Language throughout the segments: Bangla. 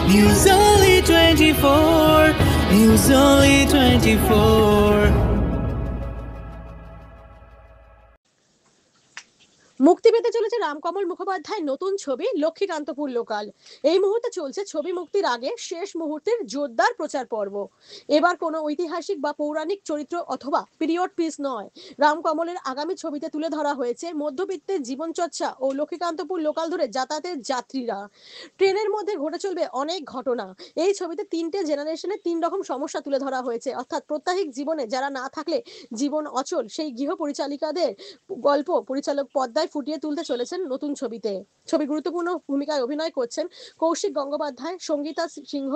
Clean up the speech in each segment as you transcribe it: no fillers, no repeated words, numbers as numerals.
News Only 24. News Only 24. মুক্তি পেতে চলেছে রামকমল মুখোপাধ্যায়ের নতুন ছবি লক্ষ্মীকান্তপুর লোকাল। এই মুহূর্তে চলছে ছবি মুক্তির আগে শেষ মুহূর্তের জোরদার প্রচার পর্ব। এবার কোনো ঐতিহাসিক বা পৌরাণিক চরিত্র অথবা পিরিয়ড পিস নয়, রামকমলের আগামী ছবিতে তুলে ধরা হয়েছে মধ্যবিত্তের জীবনচর্চা ও লক্ষ্মীকান্তপুর লোকাল ধরে যাতায়াতের যাত্রীরা। ট্রেনের মধ্যে ঘটে চলবে অনেক ঘটনা। এই ছবিতে 3টে জেনারেশনের 3 রকম সমস্যা তুলে ধরা হয়েছে, অর্থাৎ প্রত্যাহিক জীবনে যারা না থাকলে জীবন অচল সেই গৃহ পরিচালিকাদের গল্প পরিচালক পদ্মায় ফুটিয়ে তুলতে চলেছেন নতুন ছবিতে। ছবি গুরুত্বপূর্ণ ভূমিকায় অভিনয় করছেন কৌশিক গঙ্গোপাধ্যায়, সঙ্গীতা সিংহ,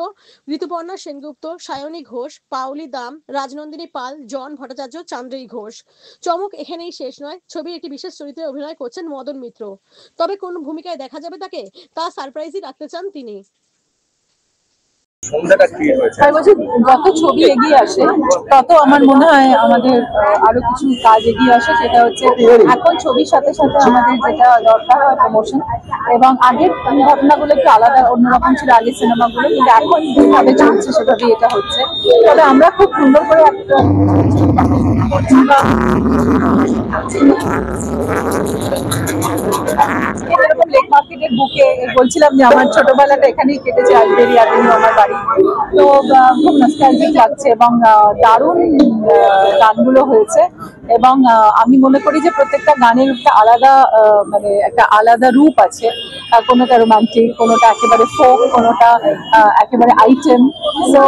ঋতুপর্ণা সেনগুপ্ত, সায়নী ঘোষ, পাওলি দাম, রাজনন্দিনী পাল, জন ভট্টাচার্য, চান্দ্রী ঘোষ। চমক এখানেই শেষ নয়, ছবির একটি বিশেষ চরিত্রে অভিনয় করছেন মদন মিত্র। তবে কোন ভূমিকায় দেখা যাবে তাকে তা সারপ্রাইজই রাখতে চান তিনি। যত ছবি এগিয়ে আসে তত আমার মনে হয় আমাদের আরো কিছু কাজ এগিয়ে আসে। সেটা হচ্ছে এখন ছবির সাথে সাথে আমাদের যেটা দরকার হয় প্রমোশন, এবং আগের ঘটনাগুলো একটু আলাদা অন্যরকম ছিল আগের সিনেমাগুলো, কিন্তু এখন যেভাবে চলছে সেভাবেই এটা হচ্ছে। তবে আমরা খুব সুন্দর করে একটা এরকম লেক মার্কেটের বুকে বলছিলাম যে আমার ছোটবেলাটা এখানেই কেটেছে, আজবেরি অ্যাভিনিউ আমার বাড়ি। তো খুব নস্টালজিক লাগছে এবং দারুণ গানগুলো হয়েছে, এবং আমি মনে করি যে প্রত্যেকটা গানের একটা আলাদা মানে একটা আলাদা রূপ আছে। কোনোটা রোমান্টিক, কোনোটা একেবারে ফোক, কোনোটা একেবারে আইটেম। সো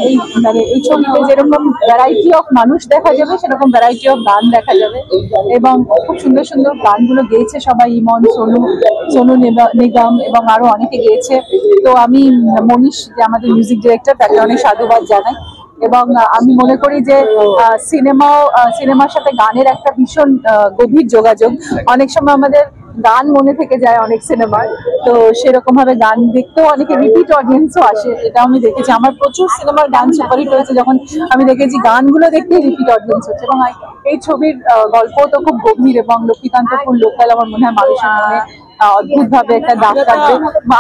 এই মানে এই ছবিতে যেরকম ভ্যারাইটি অফ মানুষ দেখা যাবে সেরকম ভ্যারাইটি অফ গান দেখা যাবে, এবং খুব সুন্দর সুন্দর গানগুলো গেয়েছে সবাই, ইমন, সোনু নিগম এবং আরো অনেকে গেয়েছে। তো আমি মনীষ যে আমাদের মিউজিক ডিরেক্টর তাকে অনেক সাধুবাদ জানাই, এবং আমি মনে করি যে সিনেমার সাথে গানের একটা ভীষণ গভীর যোগাযোগ। অনেক সময় আমাদের গান মনে থেকে যায় অনেক সিনেমার, তো সেরকম ভাবে গান দেখতেও অনেকে রিপিট অডিয়েন্সও আসে, এটা আমি দেখেছি। আমার প্রচুর সিনেমার গান সুপারহিট হয়েছে যখন আমি দেখেছি গানগুলো দেখতেই রিপিট অডিয়েন্স হচ্ছে, এবং এই ছবির গল্প তো খুব গভীর, এবং লক্ষ্মীকান্তপুর লোকাল আমার মনে হয় মানুষের মনে অদ্ভুত ভাবে একটা দাগ কাটবে।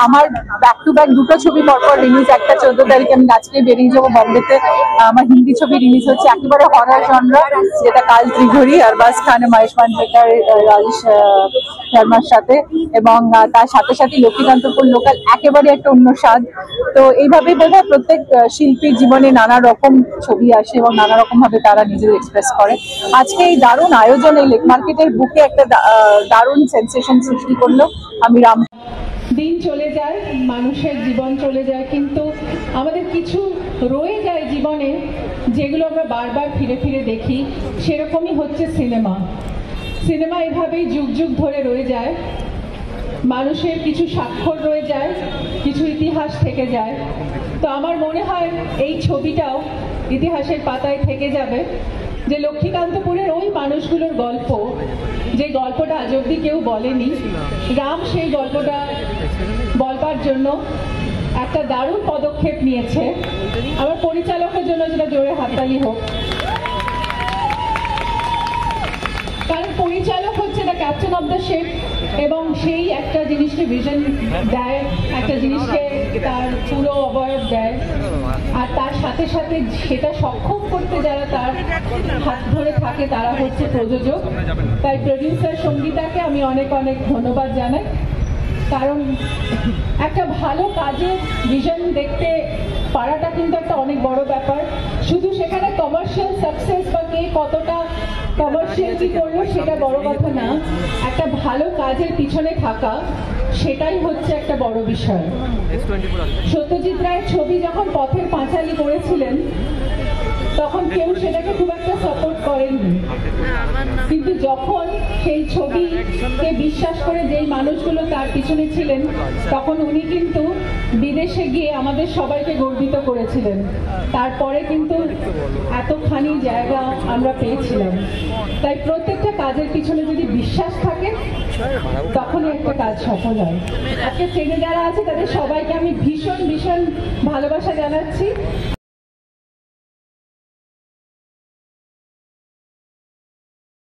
আমার ব্যাক টু ব্যাক দুটো ছবি পরপর রিলিজ, একটা 14 তারিখে আমি আজকে বেরিয়ে যাবো বম্বেতে, আমার হিন্দি ছবি রিলিজ হচ্ছে একেবারে হরার জনরা, যেটা কাল ত্রিঘড়ি আরবাজ খান, মহেশ মান্জরেকর, রাজেশ শর্মার সাথে, এবং তার সাথে সাথে লক্ষ্মীকান্তপুর লোকাল একেবারে একটা অন্য স্বাদ। তো এইভাবে বোধহয় প্রত্যেক শিল্পীর জীবনে নানা রকম ছবি আসে এবং নানা রকম ভাবে তারা নিজেদের এক্সপ্রেস করে। আজকে এই দারুণ আয়োজন, এই লেক মার্কেটের বুকে একটা দারুণ সেন্সেশন সৃষ্টি করলো। আমি দিন চলে যায়, মানুষের জীবন চলে যায়, কিন্তু আমাদের কিছু রয়ে যায় জীবনে যেগুলো আমরা বারবার ফিরে ফিরে দেখি। সেরকমই হচ্ছে সিনেমা। সিনেমা এভাবেই যুগ যুগ ধরে রয়ে যায়, মানুষের কিছু স্বাক্ষর রয়ে যায়, কিছু ইতিহাস থেকে যায়। তো আমার মনে হয় এই ছবিটাও ইতিহাসের পাতায় থেকে যাবে, যে লক্ষ্মীকান্তপুরের ওই মানুষগুলোর গল্প, যে গল্পটা আজ অব্দি কেউ বলেনি। রাম সেই গল্পটা বলবার জন্য একটা দারুণ পদক্ষেপ নিয়েছে। আমার পরিচালকের জন্য যেটা জোরে হাততালি হোক, কারণ পরিচালক হচ্ছে the captain of the ship, এবং সেই একটা জিনিসকে ভিশন দেয়, একটা জিনিসকে তার পুরো অবয়ব দেয়, আর তার সাথে সাথে সেটা সক্ষম করতে যারা তার হাত ধরে থাকে তারা হচ্ছে প্রযোজক। তাই প্রডিউসার সঙ্গীতাকে আমি অনেক অনেক ধন্যবাদ জানাই, কারণ একটা ভালো কাজের ভিশন দেখতে পারাটা কিন্তু একটা অনেক বড় ব্যাপার। শুধু সেখানে কমার্শিয়াল সাকসেস বা কে কতটা কমার্শিয়ালি করলো সেটা বড় কথা না, একটা ভালো কাজের পিছনে থাকা সেটাই হচ্ছে একটা বড় বিষয়। সত্যজিৎ রায়ের ছবি যখন পথের পাঁচালী করেছিলেন তখন কেউ সেটাকে খুব একটা সাপোর্ট করেননি, কিন্তু যখন সেই ছবিকে বিশ্বাস করে যেই মানুষগুলো তার পিছনে ছিলেন তখন উনি কিন্তু বিদেশে গিয়ে আমাদের সবাইকে গর্বিত করেছিলেন। তারপরে কিন্তু এতখানি জায়গা আমরা পেয়েছিলাম। তাই প্রত্যেকটা কাজের পিছনে যদি বিশ্বাস থাকে তখনই একটা কাজ সফল হয়। আজকে ট্রেনে যারা আছে তাদের সবাইকে আমি ভীষণ ভীষণ ভালোবাসা জানাচ্ছি।